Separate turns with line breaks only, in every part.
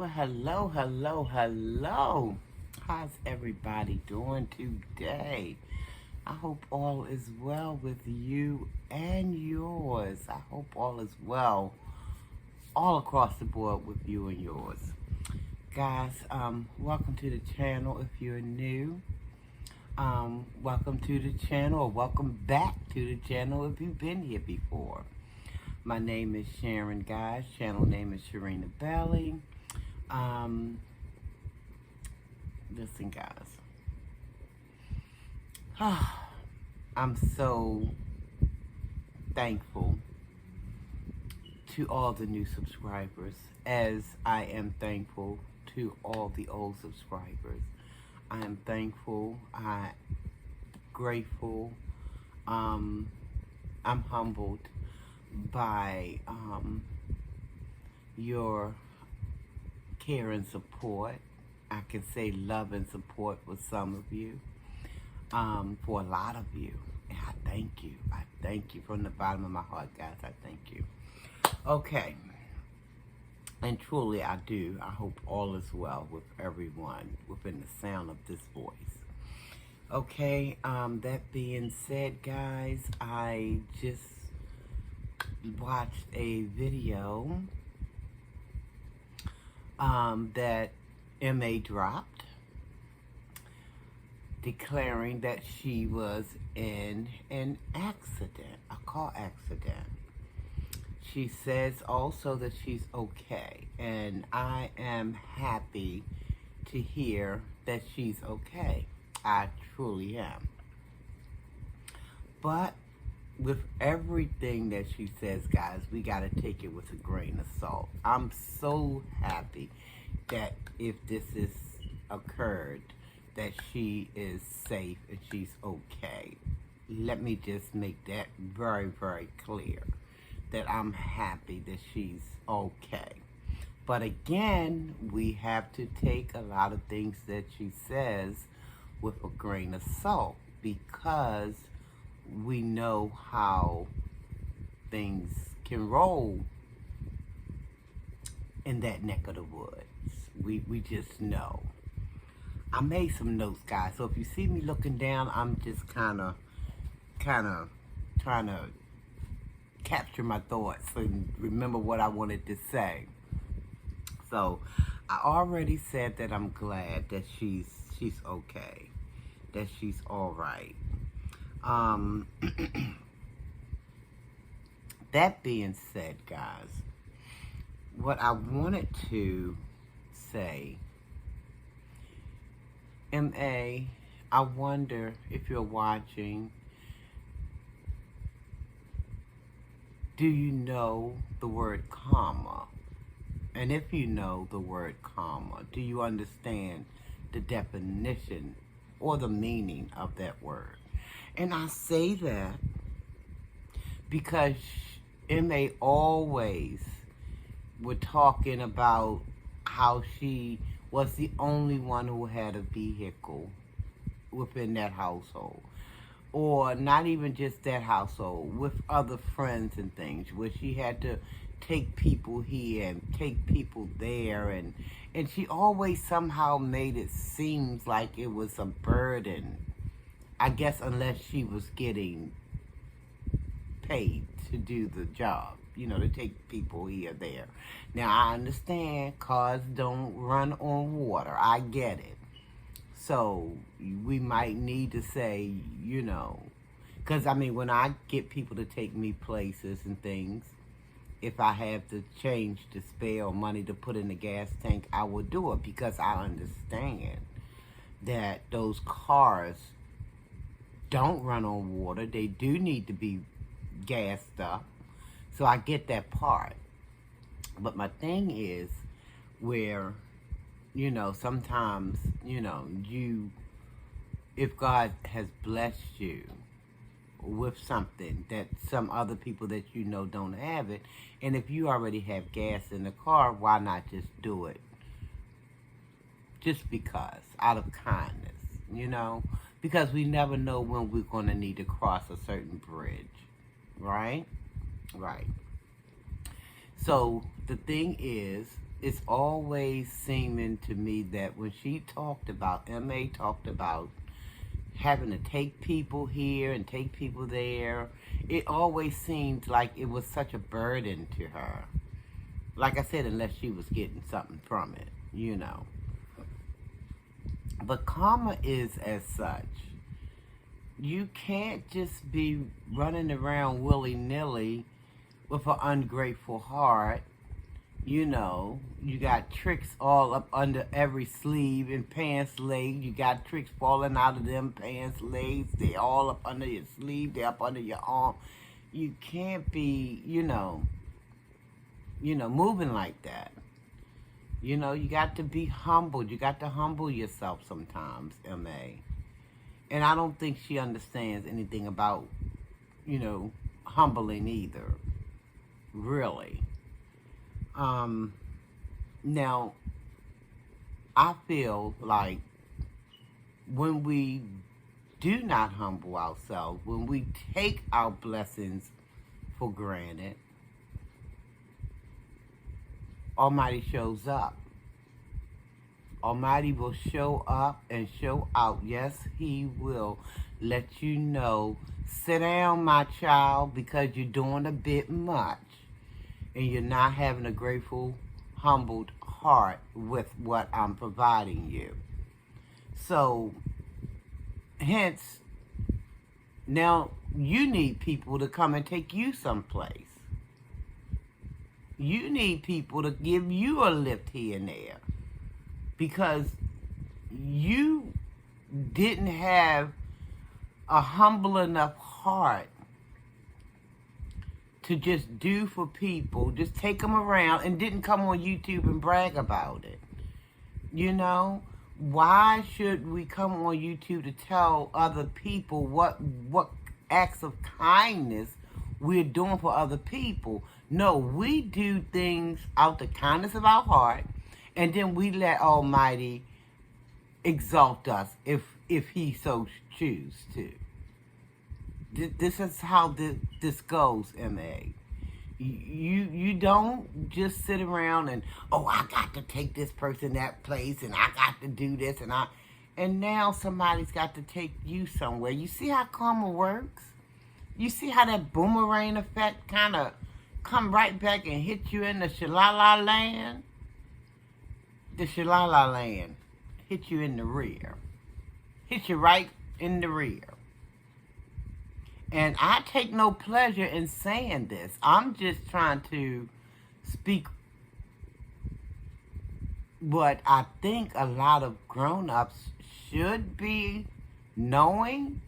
Well, hello, hello, hello. How's everybody doing today? I hope all is well with you and yours. I hope all is well all across the board with you and yours. Guys, welcome to the channel if you're new. Welcome to the channel, or welcome back to the channel if you've been here before. My name is Sharon, guys. Channel name is Sharina Belly. Listen, guys. I'm so thankful to all the new subscribers, as I am thankful to all the old subscribers. I am thankful, I'm grateful, I'm humbled by your care and support. I can say love and support with some of you, for a lot of you. And I thank you. I thank you from the bottom of my heart, guys. I thank you. Okay. And truly I do. I hope all is well with everyone within the sound of this voice. Okay, that being said, guys, I just watched a video that MA dropped, declaring that she was in an accident, a car accident. She says also that she's okay, and I am happy to hear that she's okay. I truly am. But with everything that she says, guys, we got to take it with a grain of salt. I'm so happy that if this is occurred, that she is safe and she's okay. Let me just make that very, very clear, that I'm happy that she's okay. But again, we have to take a lot of things that she says with a grain of salt, because we know how things can roll in that neck of the woods. We just know. I made some notes, guys, so if you see me looking down, I'm just kind of trying to capture my thoughts and remember what I wanted to say. So I already said that I'm glad that she's okay, that she's all right. That being said, guys, what I wanted to say, MA, I wonder if you're watching, do you know the word karma? And if you know the word karma, do you understand the definition or the meaning of that word? And I say that because MA always were talking about how she was the only one who had a vehicle within that household. Or not even just that household, with other friends and things, where she had to take people here and take people there, and she always somehow made it seem like it was a burden. I guess unless she was getting paid to do the job, you know, to take people here or there. Now, I understand cars don't run on water. I get it. So we might need to say, you know, because I mean, when I get people to take me places and things, if I have to change the spare or money to put in the gas tank, I will do it, because I understand that those cars don't run on water. They do need to be gassed up. So I get that part. But my thing is where, you know, sometimes, you know, if God has blessed you with something that some other people that you know don't have it, and if you already have gas in the car, why not just do it? Just because, out of kindness, you know? Because we never know when we're going to need to cross a certain bridge, right? Right. So the thing is, it's always seeming to me that when she talked about, MA talked about having to take people here and take people there, it always seemed like it was such a burden to her. Like I said, unless she was getting something from it, you know. But karma is as such. You can't just be running around willy-nilly with an ungrateful heart. You know, you got tricks all up under every sleeve and pants leg. You got tricks falling out of them pants legs. They all up under your sleeve. They up under your arm. You can't be, moving like that. You know, you got to be humbled. You got to humble yourself sometimes, MA. And I don't think she understands anything about, humbling either. Really. Now, I feel like when we do not humble ourselves, when we take our blessings for granted, Almighty shows up. Almighty will show up and show out. Yes, He will let you know, sit down, my child, because you're doing a bit much and you're not having a grateful, humbled heart with what I'm providing you. So, hence, now you need people to come and take you someplace. You need people to give you a lift here and there. Because you didn't have a humble enough heart to just do for people, just take them around, and didn't come on YouTube and brag about it. You know, why should we come on YouTube to tell other people what acts of kindness we're doing for other people? No, we do things out the kindness of our heart, and then we let Almighty exalt us if He so choose to. This is how this goes, MA. You don't just sit around and, I got to take this person that place, and I got to do this, and now somebody's got to take you somewhere. You see how karma works? You see how that boomerang effect kind of come right back and hit you in the Shalala land? The Shalala land hit you in the rear. Hit you right in the rear. And I take no pleasure in saying this. I'm just trying to speak what I think a lot of grown-ups should be knowing,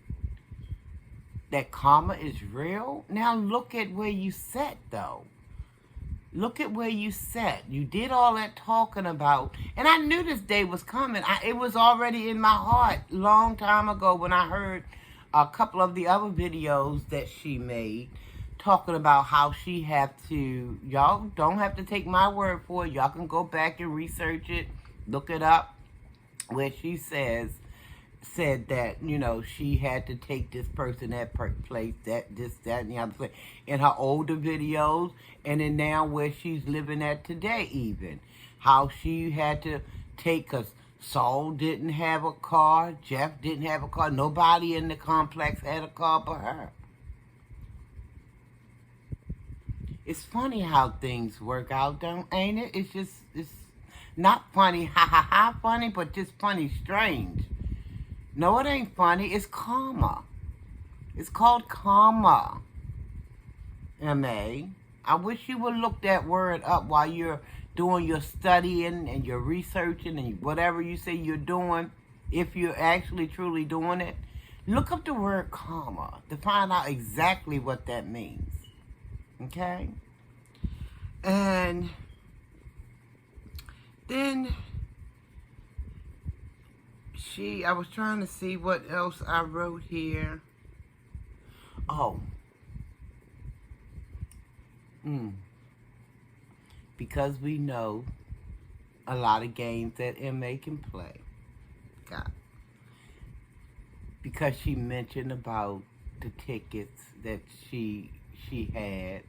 that karma is real. Now look at where you sat, though. Look at where you sat. You did all that talking about, and I knew this day was coming. It was already in my heart long time ago when I heard a couple of the other videos that she made talking about how she had to, y'all don't have to take my word for it. Y'all can go back and research it, look it up, where she said that, she had to take this person, that place, that, and the other place, in her older videos, and then now where she's living at today even. How she had to take, because Saul didn't have a car, Jeff didn't have a car, nobody in the complex had a car but her. It's funny how things work out, ain't it? It's not funny, funny, but just funny, strange. No, it ain't funny. It's karma. It's called karma. MA. I wish you would look that word up while you're doing your studying and your researching and whatever you say you're doing. If you're actually truly doing it, look up the word karma to find out exactly what that means. Okay? And then I was trying to see what else I wrote here. Because we know a lot of games that MA can play. Because she mentioned about the tickets that she had.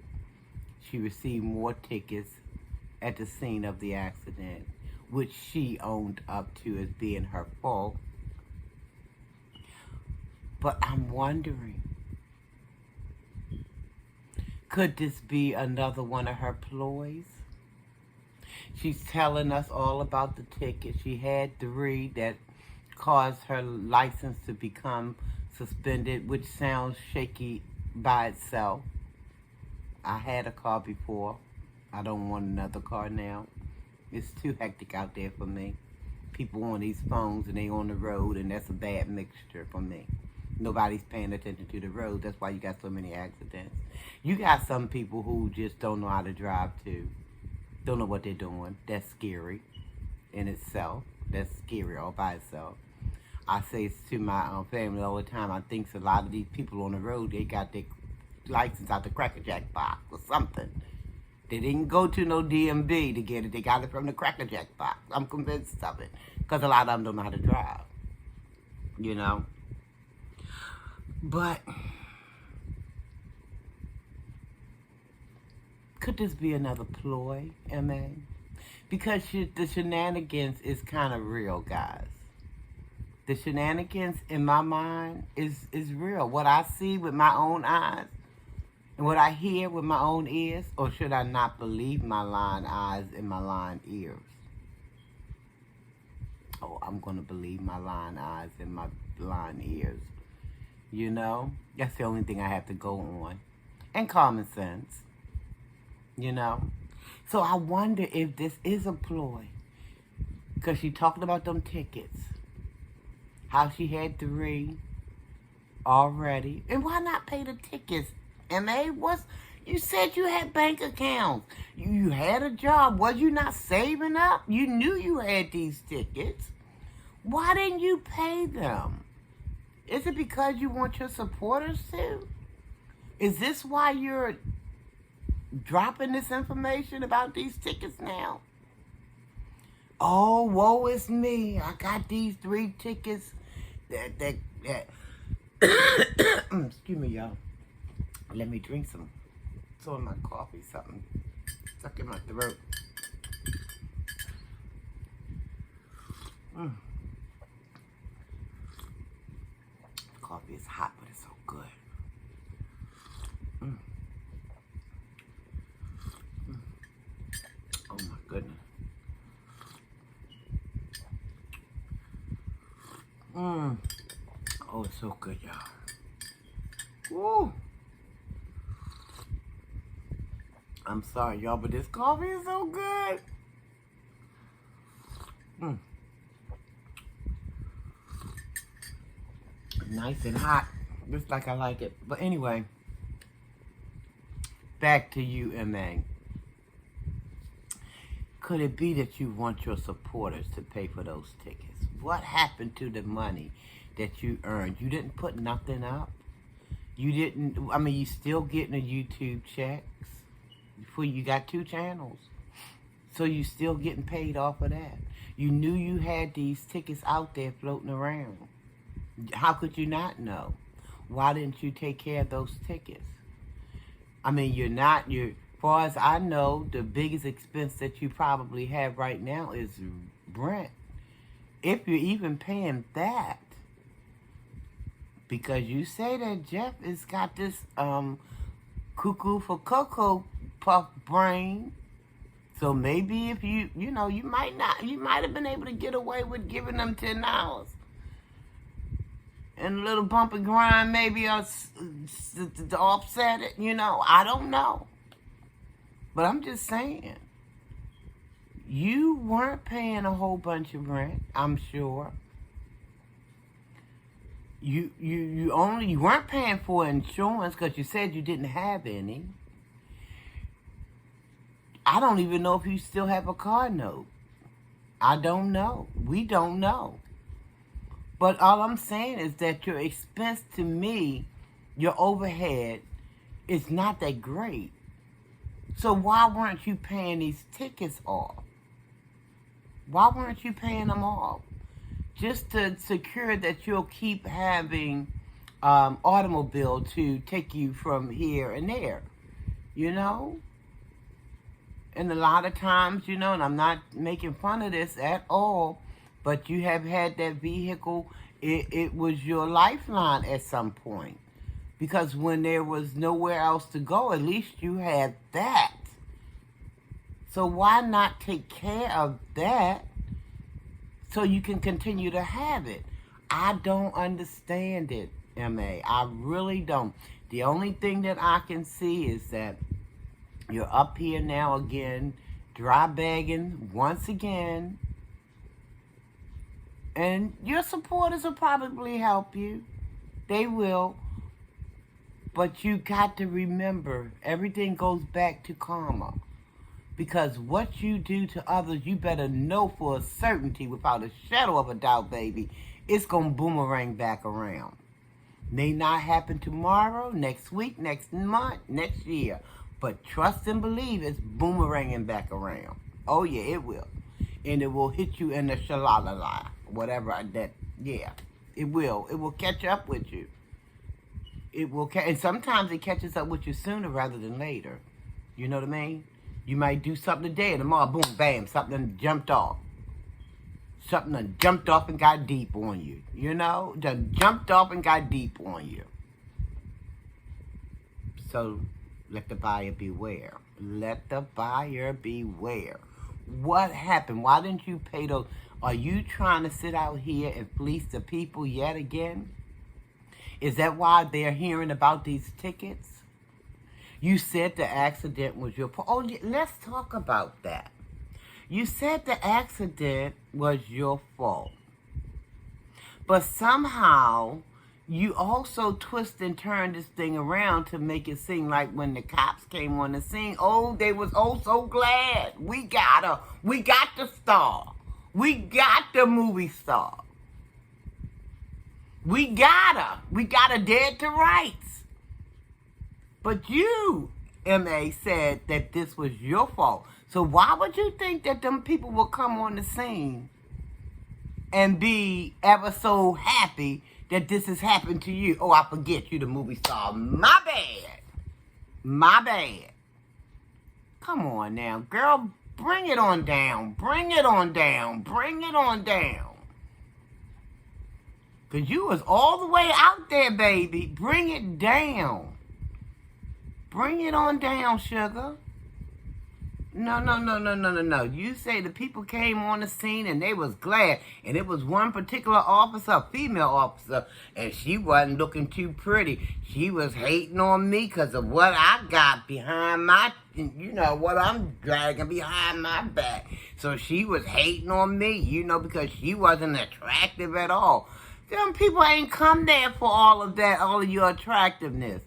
She received more tickets at the scene of the accident, which she owned up to as being her fault. But I'm wondering, could this be another one of her ploys? She's telling us all about the ticket. She had 3 that caused her license to become suspended, which sounds shaky by itself. I had a car before. I don't want another car now. It's too hectic out there for me. People on these phones and they on the road, and that's a bad mixture for me. Nobody's paying attention to the road. That's why you got so many accidents. You got some people who just don't know how to drive too. Don't know what they're doing. That's scary in itself. That's scary all by itself. I say to my family all the time, I think a lot of these people on the road, they got their license out the Cracker Jack box or something. They didn't go to no DMV to get it. They got it from the Cracker Jack box. I'm convinced of it. Because a lot of them don't know how to drive. You know? But could this be another ploy, M.A.? Because the shenanigans is kind of real, guys. The shenanigans in my mind is real. What I see with my own eyes and what I hear with my own ears, or should I not believe my lying eyes and my lying ears? Oh, I'm going to believe my lying eyes and my lying ears. You know? That's the only thing I have to go on. And common sense. You know? So I wonder if this is a ploy. Because she talked about them tickets. How she had 3 already. And why not pay the tickets? M.A., you said you had bank accounts. You had a job. Was you not saving up? You knew you had these tickets. Why didn't you pay them? Is it because you want your supporters to? Is this why you're dropping this information about these tickets now? Oh, woe is me. I got these 3 tickets that excuse me, y'all. Let me drink some of my coffee, something stuck in my throat. Coffee is hot, but it's so good. Oh my goodness. Oh, it's so good, y'all. Woo! I'm sorry, y'all, but this coffee is so good. Nice and hot, just like I like it. But anyway, back to you, M.A. Could it be that you want your supporters to pay for those tickets? What happened to the money that you earned? You didn't put nothing up. You didn't, I mean, you still getting a YouTube checks. You got 2 channels. So you still getting paid off of that. You knew you had these tickets out there floating around. How could you not know? Why didn't you take care of those tickets? I mean, as far as I know, the biggest expense that you probably have right now is rent. If you're even paying that. Because you say that Jeff has got this cuckoo for Cocoa Puff brain. So maybe if you might have been able to get away with giving them $10. And a little bump and grind maybe to offset it, I don't know. But I'm just saying. You weren't paying a whole bunch of rent, I'm sure. You weren't paying for insurance because you said you didn't have any. I don't even know if you still have a car note. I don't know. We don't know. But all I'm saying is that your expense to me, your overhead, is not that great. So why weren't you paying these tickets off? Why weren't you paying them off? Just to secure that you'll keep having automobile to take you from here and there, And a lot of times, and I'm not making fun of this at all, but you have had that vehicle, it was your lifeline at some point. Because when there was nowhere else to go, at least you had that. So why not take care of that so you can continue to have it? I don't understand it, MA. I really don't. The only thing that I can see is that you're up here now again, dry bagging once again. And your supporters will probably help you. They will. But you got to remember, everything goes back to karma. Because what you do to others, you better know for a certainty, without a shadow of a doubt, baby, it's going to boomerang back around. May not happen tomorrow, next week, next month, next year. But trust and believe it's boomeranging back around. Oh, yeah, it will. And it will hit you in the shalalala, whatever that, yeah. It will. It will catch up with you. It will, and sometimes it catches up with you sooner rather than later. You know what I mean? You might do something today and tomorrow, boom, bam, something jumped off. Something that jumped off and got deep on you. Just jumped off and got deep on you. So let the buyer beware. Let the buyer beware. What happened? Why didn't you pay those? Are you trying to sit out here and fleece the people yet again? Is that why they're hearing about these tickets? You said the accident was your fault. Oh, let's talk about that. You said the accident was your fault. But somehow, you also twist and turn this thing around to make it seem like when the cops came on the scene, they was so glad. We got the star. We got the movie star. We got her dead to rights. But you, MA, said that this was your fault. So why would you think that them people will come on the scene and be ever so happy that this has happened to you? Oh, I forget you the movie star. My bad. My bad. Come on now, girl. Bring it on down. Bring it on down. Bring it on down. Because you was all the way out there, baby. Bring it down. Bring it on down, sugar. No. You say the people came on the scene and they was glad. And it was one particular officer, a female officer, and she wasn't looking too pretty. She was hating on me because of what I got behind my, what I'm dragging behind my back. So she was hating on me, because she wasn't attractive at all. Them people ain't come there for all of that, all of your attractiveness.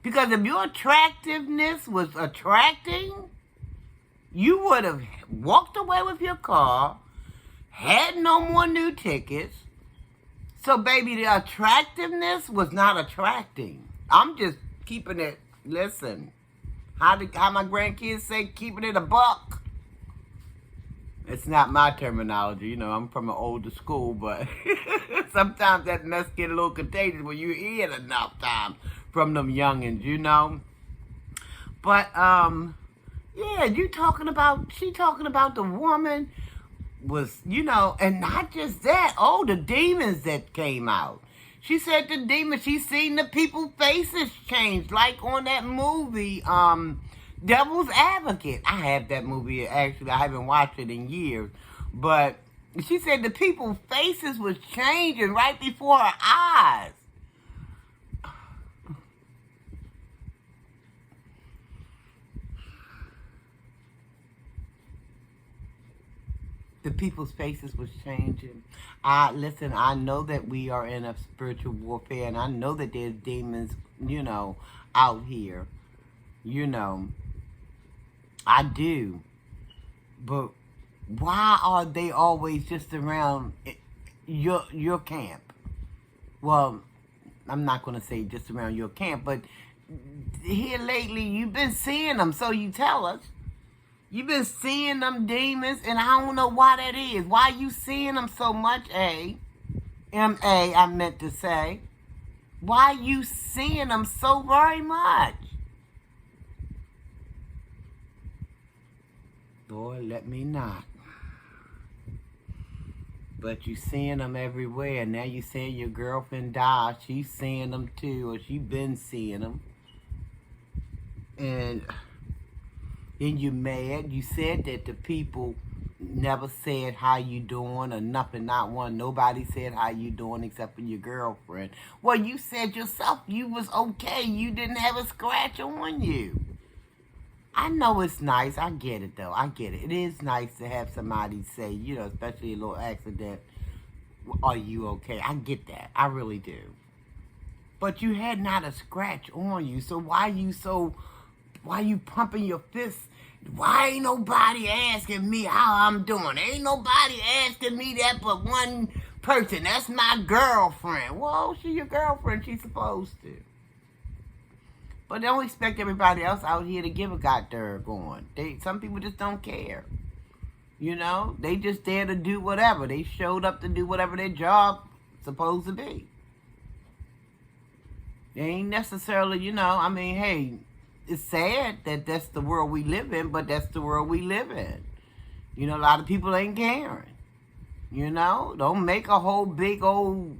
Because if your attractiveness was attracting, you would have walked away with your car, had no more new tickets. So, baby, the attractiveness was not attracting. I'm just keeping it, listen, how my grandkids say, keeping it a buck. It's not my terminology, I'm from an older school, but sometimes that mess get a little contagious when you hear it enough times from them youngins, But, yeah, she talking about the woman was, and not just that, the demons that came out. She said the demons, she seen the people's faces change, like on that movie, Devil's Advocate. I have that movie, actually. I haven't watched it in years. But she said the people's faces was changing right before her eyes. The people's faces was changing. Listen, I know that we are in a spiritual warfare, and I know that there's demons, out here. I do. But why are they always just around your camp? Well, I'm not going to say just around your camp, but here lately you've been seeing them, so you tell us. You've been seeing them demons, and I don't know why that is. Why you seeing them so much, M-A, I meant to say. Why you seeing them so very much? Lord, let me not. But you seeing them everywhere. And now you saying your girlfriend died. She's seeing them too, or she been seeing them. And then you mad. You said that the people never said how you doing or nothing. Not one. Nobody said how you doing except for your girlfriend. Well, you said yourself you was okay. You didn't have a scratch on you. I know it's nice. I get it, though. I get it. It is nice to have somebody say, you know, especially a little accident, are you okay? I get that. I really do. But you had not a scratch on you. So why you pumping your fists? Why ain't nobody asking me how I'm doing? Ain't nobody asking me that but one person. That's my girlfriend. Well, she's your girlfriend. She's supposed to. But don't expect everybody else out here to give a goddamn. Some people just don't care. You know, they just there to do whatever. They showed up to do whatever their job supposed to be. They ain't necessarily, you know, I mean, hey, it's sad that that's the world we live in, but that's the world we live in. You know, a lot of people ain't caring. You know, don't make a whole big old,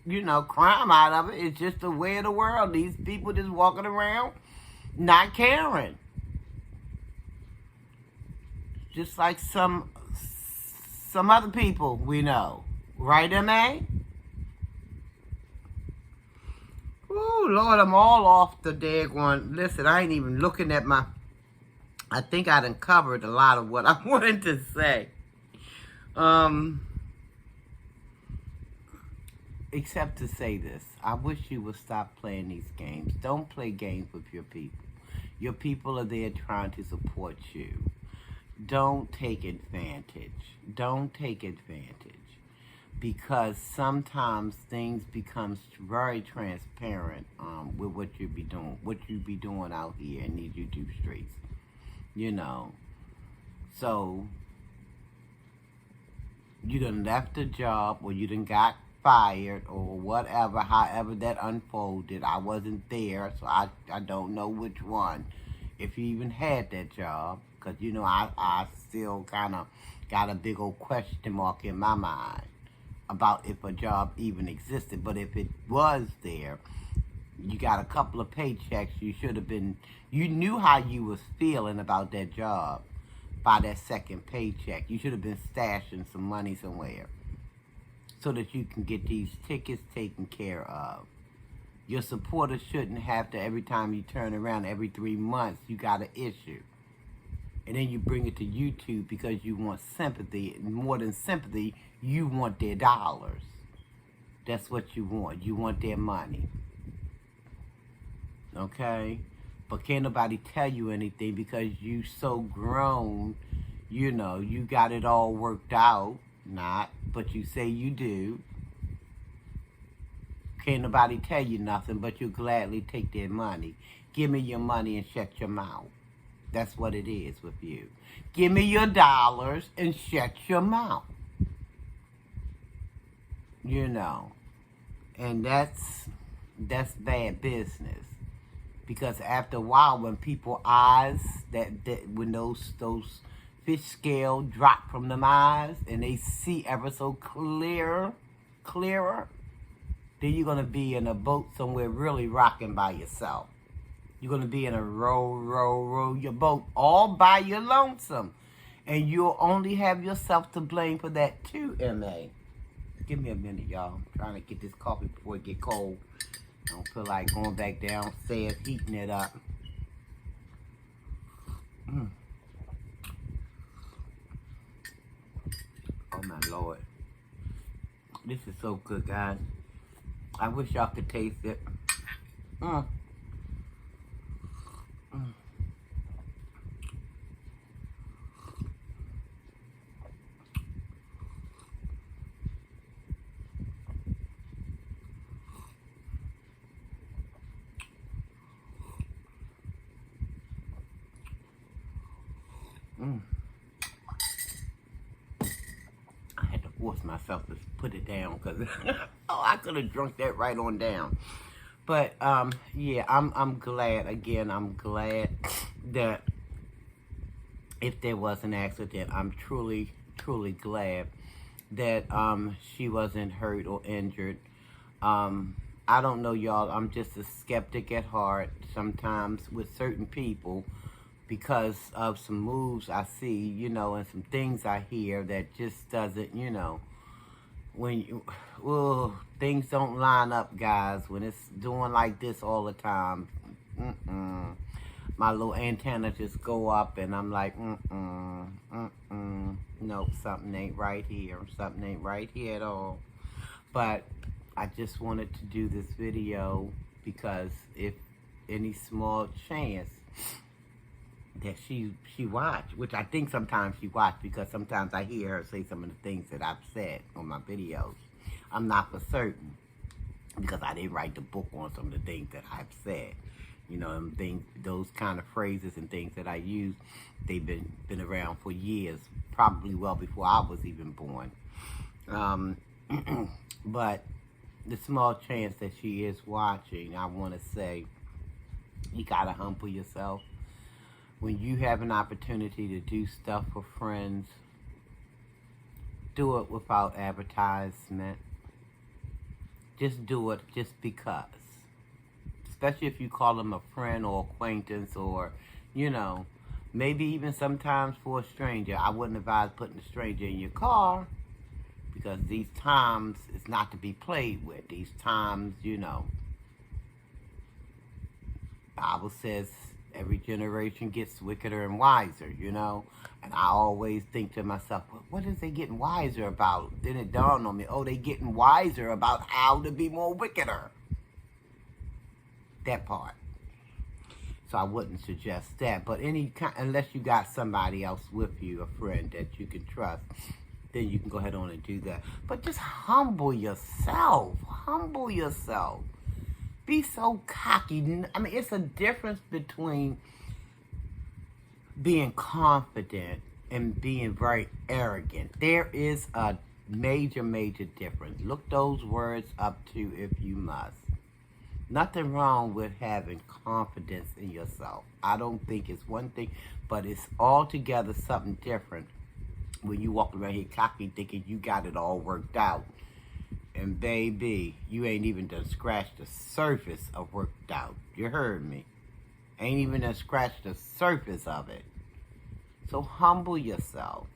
you know, crime out of it. It's just the way of the world. These people just walking around not caring. Just like some other people we know. Right, M.A.? Ooh, Lord, I'm all off the daggone. Listen, I ain't even looking at my... I think I done covered a lot of what I wanted to say. Except to say this. I wish you would stop playing these games. Don't play games with your people. Your people are there trying to support you. Don't take advantage. Don't take advantage. Because sometimes things become very transparent with what you be doing out here in these YouTube streets. You know. So, you done left a job or you done got fired or whatever, however that unfolded. I wasn't there, so I don't know which one. If you even had that job, because, you know, I still kind of got a big old question mark in my mind about if a job even existed. But if it was there, you got a couple of paychecks, you knew how you was feeling about that job by that second paycheck. You should have been stashing some money somewhere so that you can get these tickets taken care of. Your supporters shouldn't have to, every time you turn around, every 3 months, you got an issue. And then you bring it to YouTube because you want sympathy. And more than sympathy, you want their dollars. That's what you want. You want their money. Okay? But can't nobody tell you anything because you so grown, you know, you got it all worked out. Not, but you say you do. Can't nobody tell you nothing, but you gladly take their money. Give me your money and shut your mouth. That's what it is with you. Give me your dollars and shut your mouth. You know. And that's bad business. Because after a while, when people's eyes, when those fish scale drop from them eyes and they see ever so clearer, then you're going to be in a boat somewhere really rocking by yourself. You're going to be in a row your boat all by your lonesome. And you'll only have yourself to blame for that too, M.A. Give me a minute, y'all. I'm trying to get this coffee before it get cold. I don't feel like going back downstairs, heating it up. Oh my Lord. This is so good, guys. I wish y'all could taste it. I had to force myself to put it down because I could have drunk that right on down. But yeah, I'm glad. Again, I'm glad that if there was an accident. I'm truly, truly glad that she wasn't hurt or injured. I don't know, y'all. I'm just a skeptic at heart sometimes with certain people because of some moves I see, and some things I hear that just doesn't, when you, well, things don't line up, guys. When it's doing like this all the time, my little antenna just go up, and I'm like, nope, something ain't right here. Something ain't right here at all. But I just wanted to do this video because if any small chance that she watched, which I think sometimes she watched because sometimes I hear her say some of the things that I've said on my videos. I'm not for certain because I didn't write the book on some of the things that I've said. And those kind of phrases and things that I use, they've been around for years, probably well before I was even born. But the small chance that she is watching, I want to say, you got to humble yourself. When you have an opportunity to do stuff for friends, do it without advertisement. Just do it just because. Especially if you call them a friend or acquaintance or, maybe even sometimes for a stranger. I wouldn't advise putting a stranger in your car because these times it's not to be played with. These times, Bible says every generation gets wickeder and wiser, And I always think to myself, well, what is they getting wiser about? Then it dawned on me, they getting wiser about how to be more wickeder. That part. So I wouldn't suggest that. But unless you got somebody else with you, a friend that you can trust, then you can go ahead on and do that. But just humble yourself. Humble yourself. Be so cocky. I mean, it's a difference between being confident and being very arrogant. There is a major, major difference. Look those words up too if you must. Nothing wrong with having confidence in yourself. I don't think it's one thing, but it's altogether something different when you walk around here cocky thinking you got it all worked out. And baby, you ain't even done scratched the surface of worked out. You heard me. Ain't even done scratched the surface of it. So humble yourself.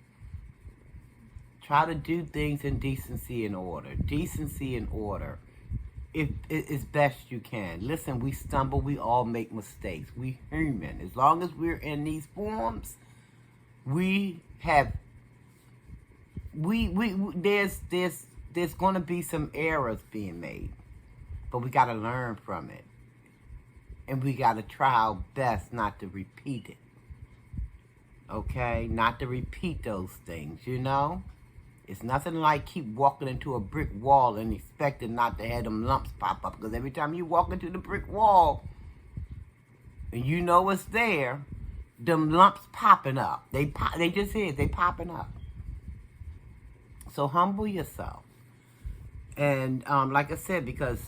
Try to do things in decency and order. Decency and order. If it's best you can. Listen, we stumble, we all make mistakes. We human. As long as we're in these forms, we have there's gonna be some errors being made. But we gotta learn from it. And we gotta try our best not to repeat it. Okay? Not to repeat those things, It's nothing like keep walking into a brick wall and expecting not to have them lumps pop up. Because every time you walk into the brick wall and you know it's there, them lumps popping up. They popping up. So humble yourself. And like I said, because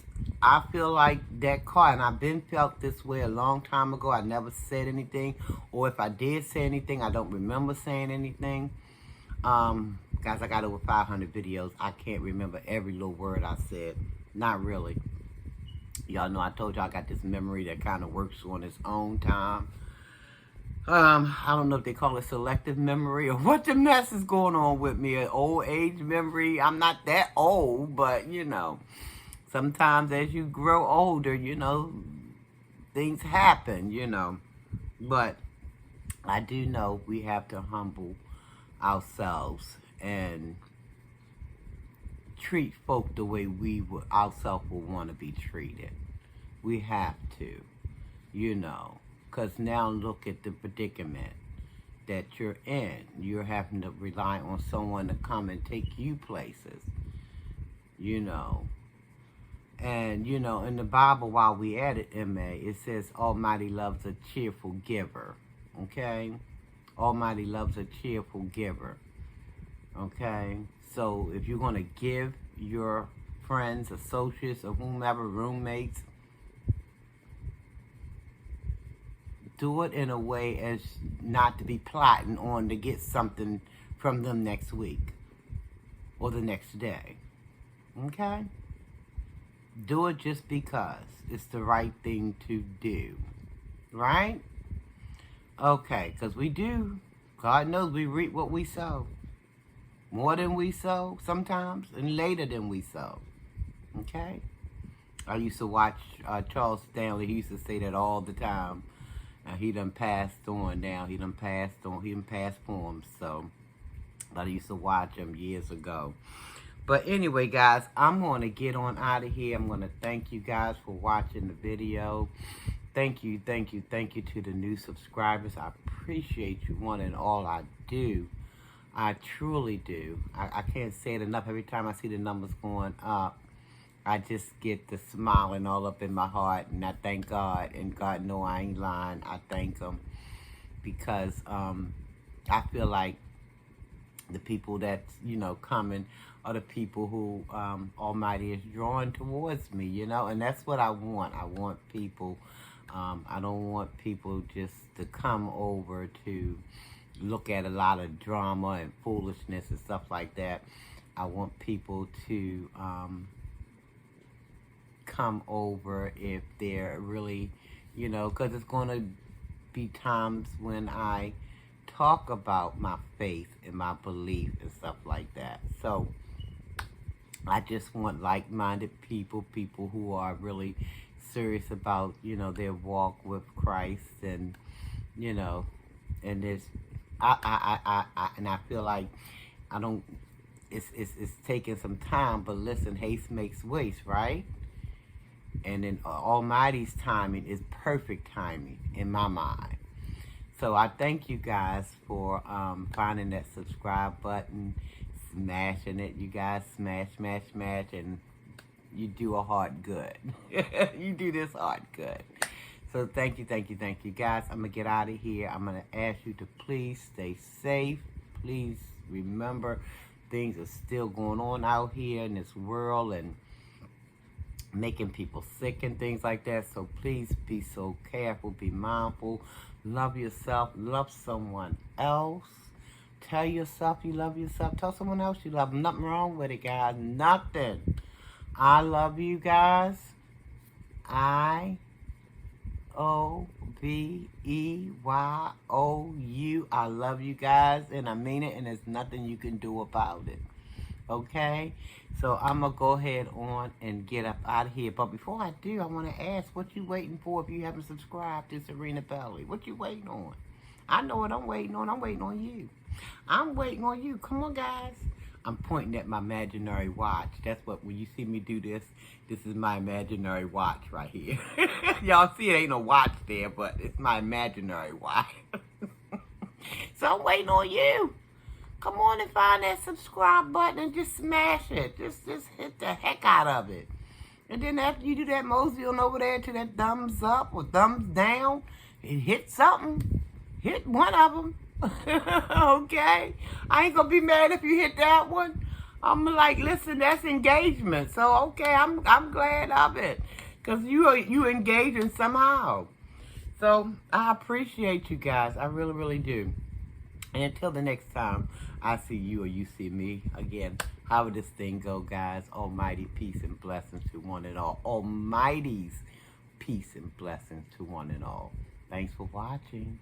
I feel like that car, and I've been felt this way a long time ago. I never said anything. Or if I did say anything, I don't remember saying anything. Guys, I got over 500 videos. I can't remember every little word I said. Not really. Y'all know I told y'all I got this memory that kind of works on its own time. I don't know if they call it selective memory or what the mess is going on with me. An old age memory. I'm not that old, but, sometimes as you grow older, things happen, But I do know we have to humble ourselves and treat folk the way we would ourselves would want to be treated. We have to, because now look at the predicament that you're in. You're having to rely on someone to come and take you places, And, in the Bible, while we at it, M.A., it says Almighty loves a cheerful giver, okay? Almighty loves a cheerful giver. Okay? So if you're going to give your friends, associates, or whomever, roommates, Do it in a way as not to be plotting on to get something from them next week or the next day. Okay? Do it just because it's the right thing to do. Right? Okay, because we do. God knows we reap what we sow. More than we sow sometimes, and later than we sow. Okay? I used to watch Charles Stanley. He used to say that all the time. He done passed on now. He done passed poems. So, but I used to watch him years ago. But anyway, guys, I'm going to get on out of here. I'm going to thank you guys for watching the video. Thank you to the new subscribers. I appreciate you one and all. I do. I truly do. I can't say it enough. Every time I see the numbers going up, I just get the smiling all up in my heart. And I thank God. And God know I ain't lying. I thank him. Because I feel like the people that's, coming are the people who Almighty is drawing towards me, and that's what I want. I want people, I don't want people just to come over to look at a lot of drama and foolishness and stuff like that. I want people to come over if they're really, because it's going to be times when I talk about my faith and my belief and stuff like that. So I just want like-minded people who are really serious about, their walk with Christ, and, and there's, I feel like it's taking some time, but listen, haste makes waste, right? And then Almighty's timing is perfect timing in my mind. So I thank you guys for finding that subscribe button, smashing it. You guys smash, and you do a heart good. You do this heart good. So thank you, guys. I'm going to get out of here. I'm going to ask you to please stay safe. Please remember things are still going on out here in this world and making people sick and things like that. So please be so careful, be mindful. Love yourself. Love someone else. Tell yourself you love yourself. Tell someone else you love them. Nothing wrong with it, guys. Nothing. I love you guys. IOBEYOU. I love you guys, and I mean it, and there's nothing you can do about it. Okay? So I'm going to go ahead on and get up out of here. But before I do, I want to ask, what you waiting for if you haven't subscribed to Serena Belly? What you waiting on? I know what I'm waiting on. I'm waiting on you. I'm waiting on you. Come on, guys. I'm pointing at my imaginary watch. That's what, when you see me do this, this is my imaginary watch right here. Y'all see it ain't no watch there, but it's my imaginary watch. So I'm waiting on you. Come on and find that subscribe button and just smash it. Just hit the heck out of it. And then after you do that, mosey on over there to that thumbs up or thumbs down and hit something. Hit one of them. Okay? I ain't gonna be mad if you hit that one. I'm like, listen, that's engagement. So, okay, I'm glad of it. Because you engaging somehow. So, I appreciate you guys. I really, really do. And until the next time I see you or you see me, again, how would this thing go, guys? Almighty peace and blessings to one and all. Almighty's peace and blessings to one and all. Thanks for watching.